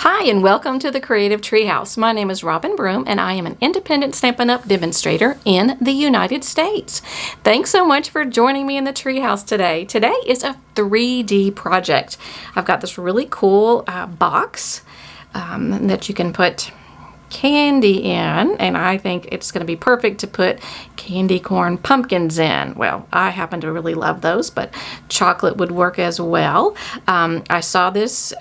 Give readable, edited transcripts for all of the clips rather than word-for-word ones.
Hi and welcome to the Creative Treehouse. My name is Robin Broom and I am an independent Stampin' Up! Demonstrator in the United States. Thanks so much for joining me in the Treehouse today. Today is a 3D project. I've got this really cool box that you can put candy in, and I think it's going to be perfect to put candy corn pumpkins in. Well, I happen to really love those, but chocolate would work as well. I saw this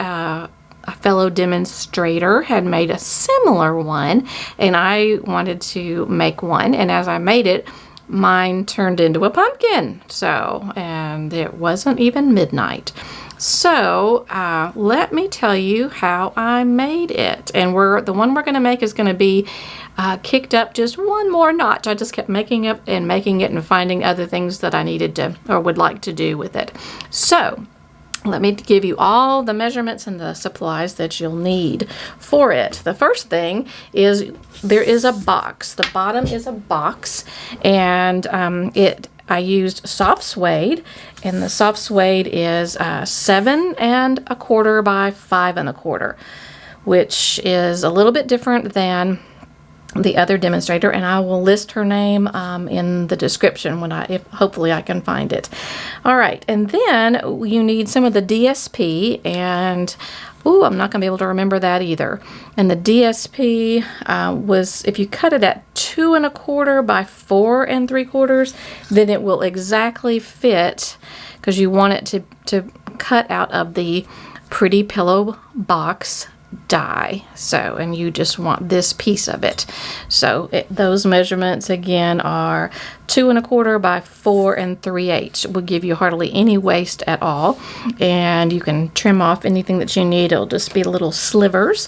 a fellow demonstrator had made a similar one, and I wanted to make one, and as I made it, mine turned into a pumpkin. And it wasn't even midnight. So let me tell you how I made it. And the one we're going to make is going to be kicked up just one more notch. I just kept making it and finding other things that I needed to or would like to do with it. So let me give you all the measurements and the supplies that you'll need for it. The first thing is there is a box. The bottom is a box, and I used soft suede, and the soft suede is 7 1/4 by 5 1/4, which is a little bit different than the other demonstrator, and I will list her name in the description if hopefully I can find it. All right, and then you need some of the DSP, and I'm not going to be able to remember that either. And the DSP was, if you cut it at 2 1/4 by 4 3/4, then it will exactly fit, because you want it to cut out of the Pretty Pillow box die. And you just want this piece of it. Those measurements again are 2 1/4 by 4 3/8. Will give you hardly any waste at all, and you can trim off anything that you need. It'll just be little slivers.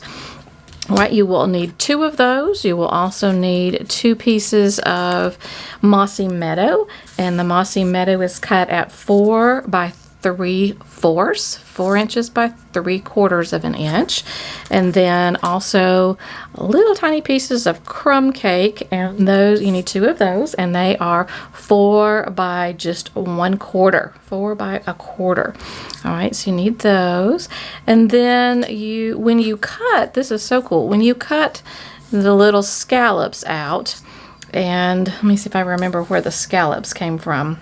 Right, you will need 2 of those. You will also need 2 pieces of Mossy Meadow, and the Mossy Meadow is cut at 4 by 3/4, 4 inches by 3/4 of an inch. And then also little tiny pieces of crumb cake, and those you need 2 of those, and they are 4 by just 1/4, 4 by 1/4. All right, so you need those. And then when you cut, this is so cool, when you cut the little scallops out, and let me see if I remember where the scallops came from.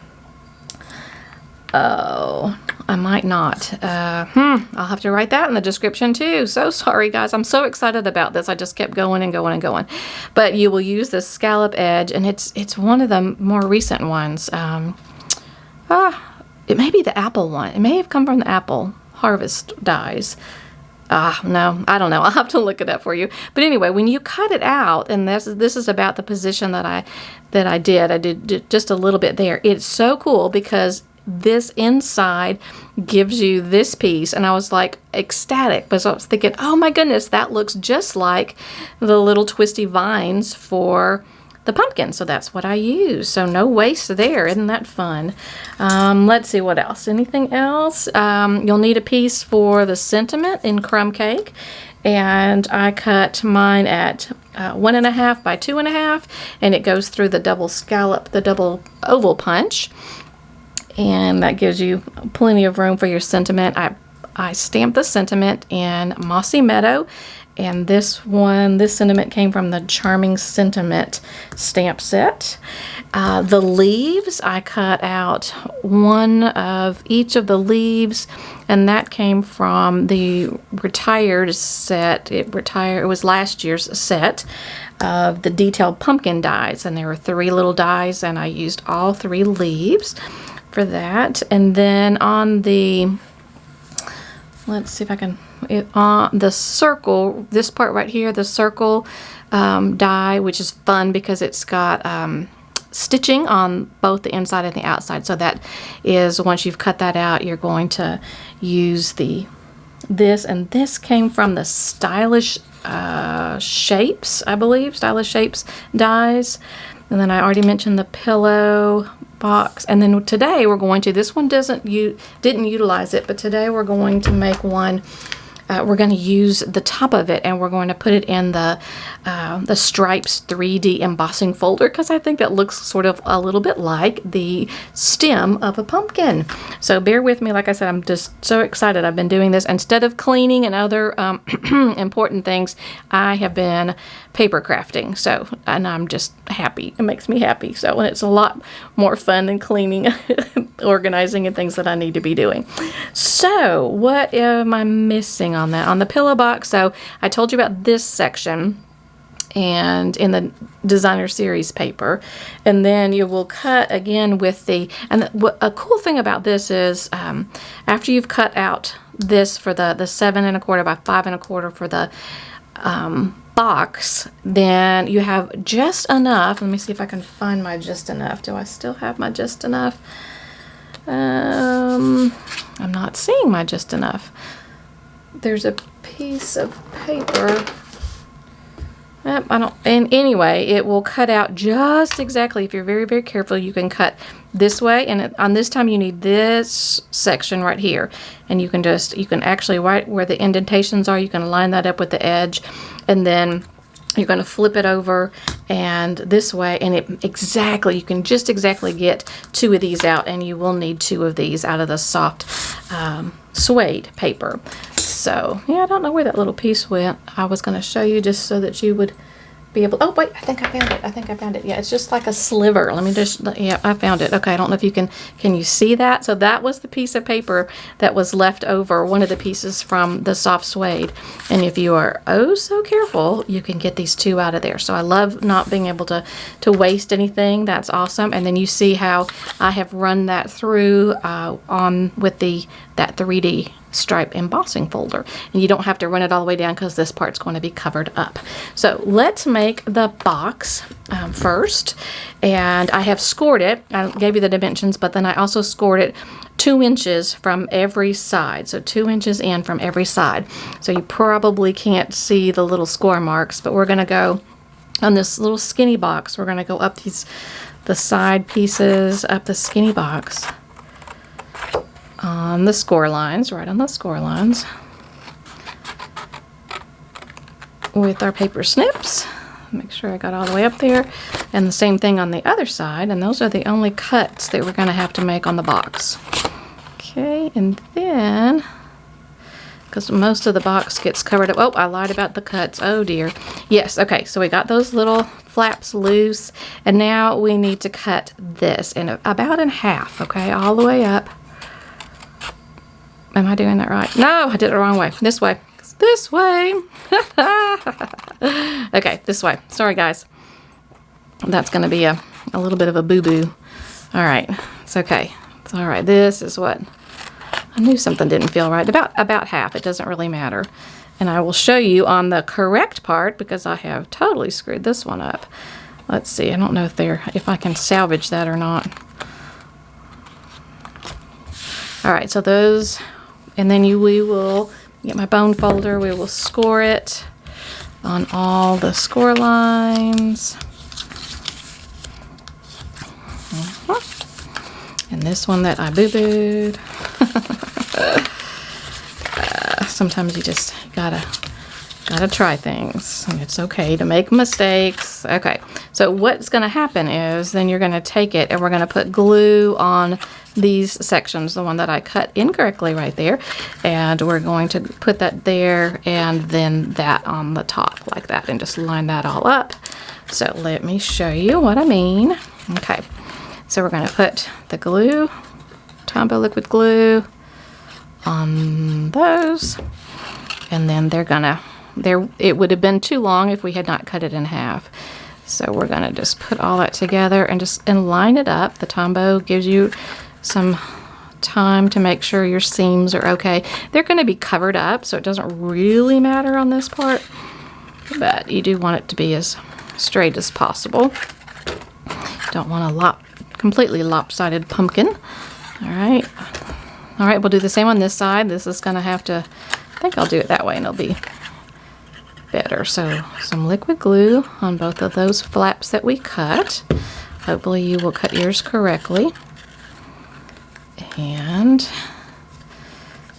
Oh, I might not. I'll have to write that in the description too. So sorry, guys. I'm so excited about this. I just kept going and going and going. But you will use the scallop edge, and it's one of the more recent ones. It may be the apple one. It may have come from the apple harvest dies. No, I don't know. I'll have to look it up for you. But anyway, when you cut it out, and this is about the position that I did. I did just a little bit there. It's so cool because this inside gives you this piece, and I was like ecstatic because I was thinking, oh my goodness, that looks just like the little twisty vines for the pumpkin. So that's what I use. So no waste there. Isn't that fun? Let's see what else. Anything else? You'll need a piece for the sentiment in crumb cake, and I cut mine at 1 1/2 by 2 1/2, and it goes through the double oval punch. And that gives you plenty of room for your sentiment. I stamped the sentiment in Mossy Meadow, and this sentiment came from the Charming Sentiment stamp set. The leaves, I cut out one of each of the leaves, and that came from the retired set. It was last year's set of the detailed pumpkin dies, and there were 3 little dies, and I used all 3 leaves for that. And then on let's see if I can, on the circle, this part right here, the circle die, which is fun because it's got stitching on both the inside and the outside. So that is, once you've cut that out, you're going to use this, and this came from the Stylish Shapes, I believe, Stylish Shapes dies. And then I already mentioned the pillow box. And then today we're going to, this one didn't utilize it, but today we're going to make one we're going to use the top of it, and we're going to put it in the Stripes 3D embossing folder, because I think that looks sort of a little bit like the stem of a pumpkin. So bear with me. Like I said, I'm just so excited. I've been doing this instead of cleaning and other important things. I have been paper crafting, and I'm just happy. It makes me happy. So, and it's a lot more fun than cleaning, organizing, and things that I need to be doing. So what am I missing on that? On the pillow box, so I told you about this section, and in the designer series paper, and then you will cut again with a cool thing about this is after you've cut out this for the 7 1/4 by 5 1/4 for the box, then you have just enough. Let me see if I can find my just enough. Do I still have my just enough? I'm not seeing my just enough. There's a piece of paper. And anyway, it will cut out just exactly. If you're very, very careful, you can cut this way. And on this time, you need this section right here. And you can actually, right where the indentations are, you can line that up with the edge. And then you're going to flip it over and this way. And you can just exactly get 2 of these out. And you will need 2 of these out of the soft suede paper. So, yeah, I don't know where that little piece went. I was going to show you just so that you would be able... Oh, wait, I think I found it. Yeah, it's just like a sliver. Let me just... Yeah, I found it. Okay, I don't know if you can you see that? So that was the piece of paper that was left over, one of the pieces from the soft suede. And if you are oh so careful, you can get these 2 out of there. So I love not being able to waste anything. That's awesome. And then you see how I have run that through on with that 3D stripe embossing folder, and you don't have to run it all the way down because this part's going to be covered up. So let's make the box first, and I have scored it. I gave you the dimensions, but then I also scored it 2 inches from every side, so 2 inches in from every side. So you probably can't see the little score marks, but we're going to go on this little skinny box. We're going to go up the side pieces up the skinny box on the score lines, right on the score lines, with our paper snips. Make sure I got all the way up there. And the same thing on the other side, and those are the only cuts that we're going to have to make on the box. Okay, and then, because most of the box gets covered up. Oh, I lied about the cuts. Oh dear. Yes, okay, so we got those little flaps loose, and now we need to cut this in about in half, okay, all the way up. Am I doing that right? No, I did it the wrong way. This way. This way. Okay, this way. Sorry, guys. That's going to be a little bit of a boo-boo. All right. It's okay. It's all right. This is what... I knew something didn't feel right. About half. It doesn't really matter. And I will show you on the correct part, because I have totally screwed this one up. Let's see. I don't know if I can salvage that or not. All right. So those... And then we will get my bone folder. We will score it on all the score lines. And this one that I boo-booed. Sometimes you just gotta try things, and it's okay to make mistakes. Okay, so what's gonna happen is then you're gonna take it and we're gonna put glue on these sections, the one that I cut incorrectly right there, and we're going to put that there and then that on the top like that, and just line that all up. So let me show you what I mean. Okay, so we're going to put the glue, Tombow liquid glue, on those, and then it would have been too long if we had not cut it in half. So we're going to just put all that together and line it up. The Tombow gives you some time to make sure your seams are okay. They're going to be covered up, so it doesn't really matter on this part, but you do want it to be as straight as possible. Don't want a completely lopsided pumpkin. All right, we'll do the same on this side. This is going to have to, I think I'll do it that way and it'll be better. So some liquid glue on both of those flaps that we cut. Hopefully you will cut yours correctly. And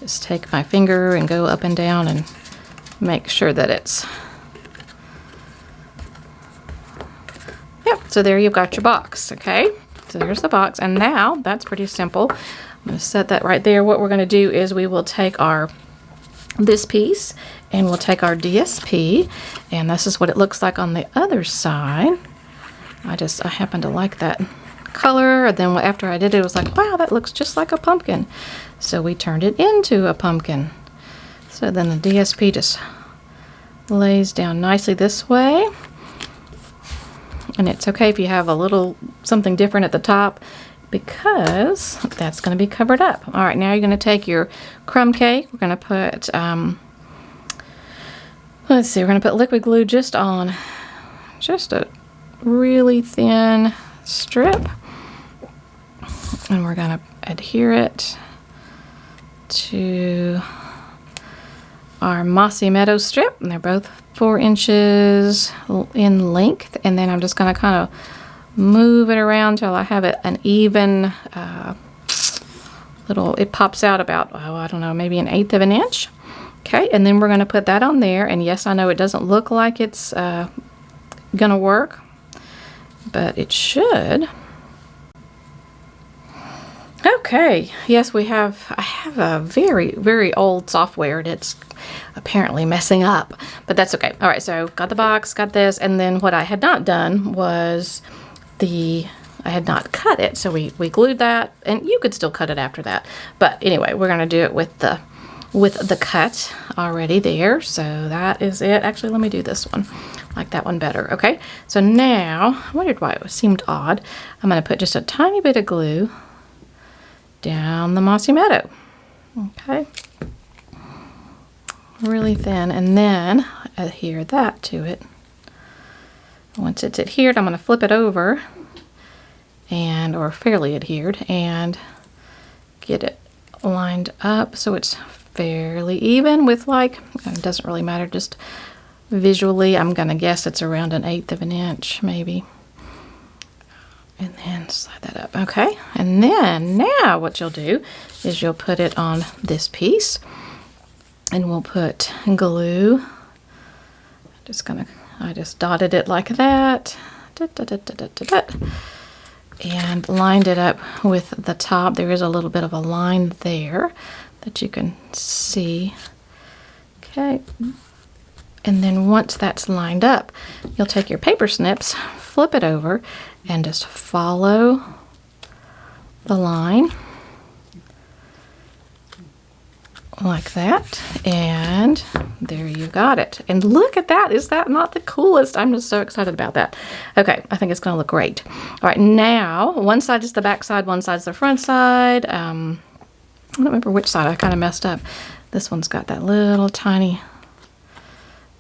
Just take my finger and go up and down and make sure that it's, yep, so there you've got your box, okay? So there's the box, and now that's pretty simple. I'm going to set that right there. What we're going to do is we will take this piece and we'll take our DSP, and this is what it looks like on the other side. I happen to like that color, and then after I did it, it was like, wow, that looks just like a pumpkin. So we turned it into a pumpkin. So then the DSP just lays down nicely this way. And it's okay if you have a little something different at the top, because that's going to be covered up. All right, now you're going to take your crumb cake. We're going to put, let's see, we're going to put liquid glue just on just a really thin strip. And we're going to adhere it to our Mossy Meadow strip, and they're both 4 inches in length. And then I'm just going to kind of move it around till I have it an even it pops out about, oh, I don't know, maybe 1/8 of an inch. Okay, and then we're going to put that on there. And yes, I know it doesn't look like it's gonna work, but it should. Okay, yes, I have a very, very old software, and it's apparently messing up, but that's okay. All right, so got the box, got this, and then what I had not done was I had not cut it, so we glued that, and you could still cut it after that. But anyway, we're gonna do it with the cut already there. So that is it. Actually, let me do this one. I like that one better. Okay, so now I wondered why it seemed odd. I'm gonna put just a tiny bit of glue down the Mossy Meadow. Okay, really thin, and then adhere that to it. Once it's adhered, I'm going to flip it over, or fairly adhered, and get it lined up so it's fairly even with, like, it doesn't really matter, just visually I'm going to guess it's around 1/8 of an inch maybe. And then slide that up. Okay, and then now what you'll do is you'll put it on this piece, and we'll put glue. I just dotted it like that, and lined it up with the top. There is a little bit of a line there that you can see. Okay, and then once that's lined up, you'll take your paper snips, flip it over, and just follow the line like that, and there you got it. And look at that, is that not the coolest? I'm just so excited about that. Okay, I think it's gonna look great. All right, now one side is the back side, one side's the front side. I don't remember which side, I kind of messed up. This one's got that little tiny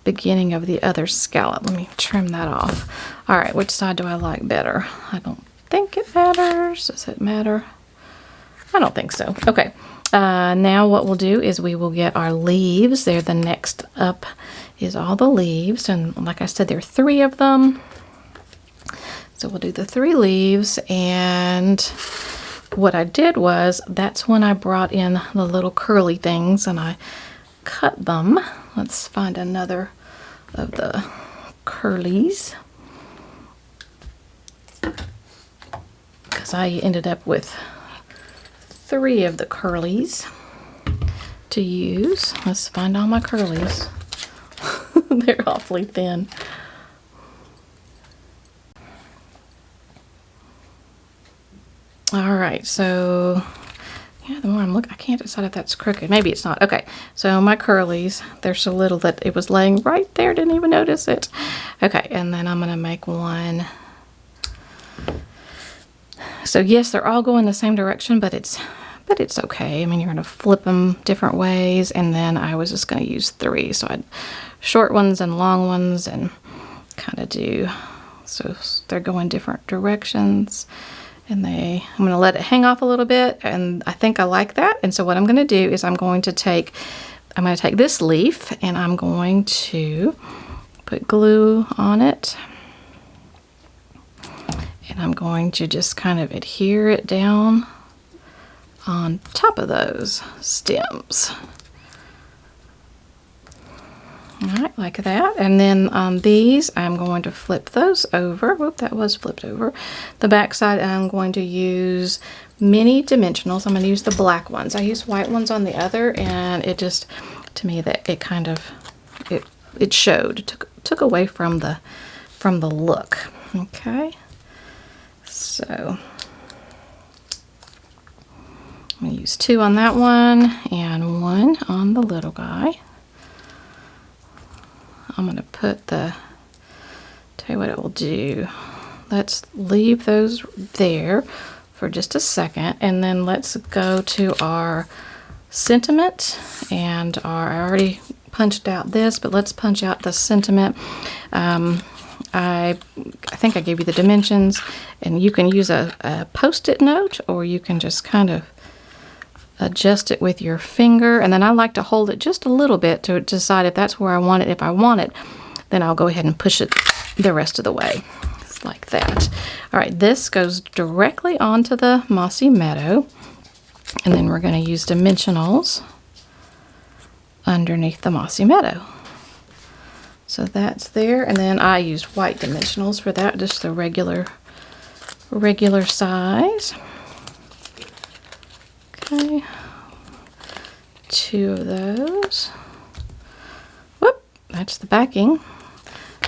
beginning of the other scallop. Let me trim that off. All right, which side do I like better? I don't think it matters. Does it matter? I don't think so. Okay, now what we'll do is we will get our leaves. They're the next up is all the leaves, and like I said, there are 3 of them. So we'll do the 3 leaves, and what I did was, that's when I brought in the little curly things and I cut them. Let's find another of the curlies, because I ended up with 3 of the curlies to use. Let's find all my curlies. They're awfully thin. All right, so yeah, the more I'm looking, I can't decide if that's crooked. Maybe it's not. Okay, so my curlies, they're so little that it was laying right there, didn't even notice it. Okay, and then I'm gonna make one. So yes, they're all going the same direction, but it's okay. I mean, you're gonna flip them different ways, and then I was just gonna use 3. So I had short ones and long ones, and kind of do, so they're going different directions. And I'm going to let it hang off a little bit, and I think I like that. And so what I'm going to do is I'm going to take this leaf, and I'm going to put glue on it, and I'm going to just kind of adhere it down on top of those stems. All right, like that. And then on these, I'm going to flip those over. Whoop, that was flipped over. The back side, I'm going to use mini dimensionals. I'm going to use the black ones. I used white ones on the other, and it just, to me, that it kind of, it showed, took away from the look. Okay, so I'm going to use 2 on that one and 1 on the little guy. I'm going to put tell you what it will do. Let's leave those there for just a second, and then let's go to our sentiment and I already punched out this, but let's punch out the sentiment. I think I gave you the dimensions, and you can use a post-it note, or you can just kind of adjust it with your finger, and then I like to hold it just a little bit to decide if that's where I want it. If I want it, then I'll go ahead and push it the rest of the way. It's like that. All right, this goes directly onto the mossy meadow, and then we're going to use dimensionals underneath the mossy meadow. So that's there, and then I used white dimensionals for that, just the regular size. Okay, 2 of those. Whoop, that's the backing,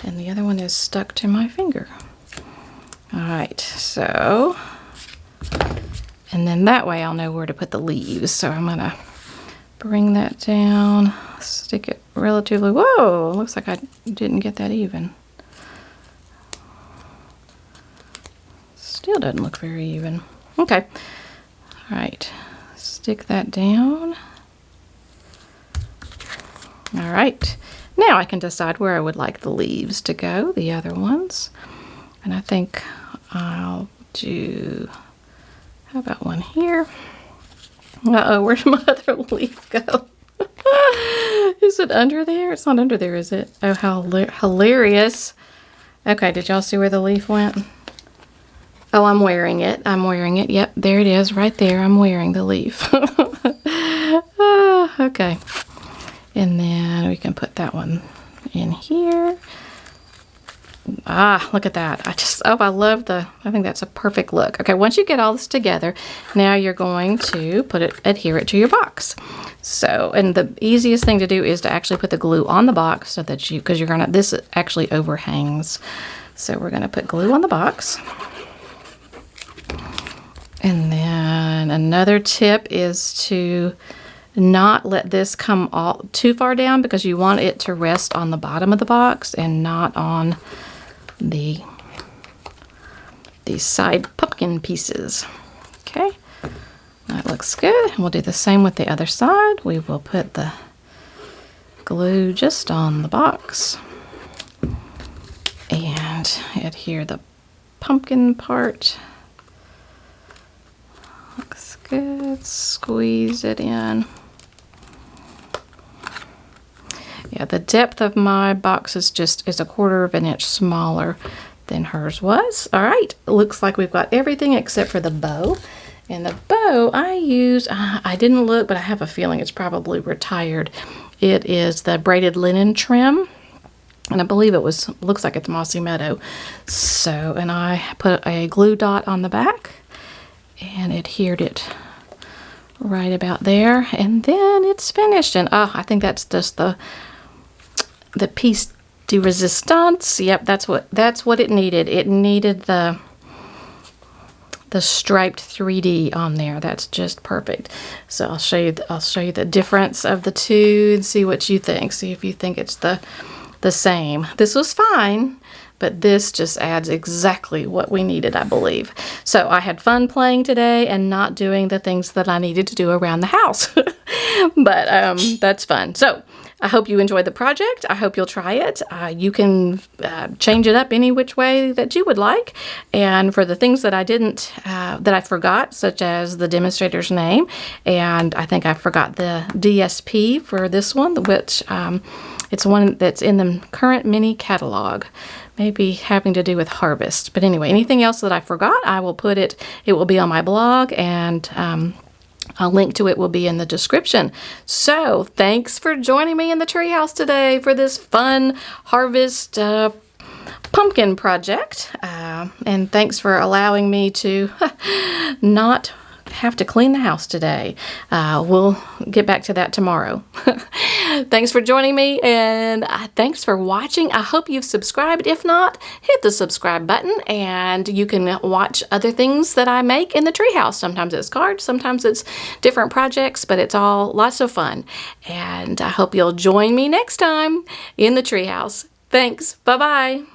and the other one is stuck to my finger. All right, so, and then that way I'll know where to put the leaves. So I'm gonna bring that down, stick it relatively, whoa, looks like I didn't get that even. Still doesn't look very even. Okay, all right. Stick that down. All right, now I can decide where I would like the leaves to go, the other ones. And I think I'll do, how about one here? Uh-oh, where did my other leaf go? Is it under there? It's not under there, is it? Oh, how hilarious. Okay, did y'all see where the leaf went? Oh, I'm wearing it. I'm wearing it. Yep, there it is right there. I'm wearing the leaf. Okay. And then we can put that one in here. Ah, look at that. I love I think that's a perfect look. Okay, once you get all this together, now you're going to adhere it to your box. So, and the easiest thing to do is to actually put the glue on the box so that because this actually overhangs. So we're gonna put glue on the box. And then another tip is to not let this come all too far down, because you want it to rest on the bottom of the box and not on these side pumpkin pieces. Okay, that looks good. And we'll do the same with the other side. We will put the glue just on the box and adhere the pumpkin part. Looks good. Squeeze it in. Yeah, the depth of my box is a 1/4 of an inch smaller than hers was. All right, looks like we've got everything except for the bow. And the bow I used, I didn't look, but I have a feeling it's probably retired. It is the braided linen trim, and I believe looks like it's Mossy Meadow. So, and I put a glue dot on the back and adhered it right about there, and then it's finished. And I think that's just the piece de resistance. Yep, that's what it needed. It needed the striped 3D on there. That's just perfect. So I'll show you the difference of the two and see what you think. See if you think it's the same. This was fine, but this just adds exactly what we needed, I believe. So I had fun playing today and not doing the things that I needed to do around the house. But that's fun. So I hope you enjoyed the project. I hope you'll try it. You can change it up any which way that you would like. And for the things that I forgot, such as the demonstrator's name, and I think I forgot the DSP for this one, which it's one that's in the current mini catalog, maybe having to do with harvest. But anyway, anything else that I forgot, I will put it will be on my blog, and A link to it will be in the description. So thanks for joining me in the treehouse today for this fun harvest pumpkin project. And thanks for allowing me to not have to clean the house today. We'll get back to that tomorrow. Thanks for joining me, and thanks for watching. I hope you've subscribed. If not, hit the subscribe button and you can watch other things that I make in the treehouse. Sometimes it's cards, sometimes it's different projects, but it's all lots of fun. And I hope you'll join me next time in the treehouse. Thanks. Bye-bye.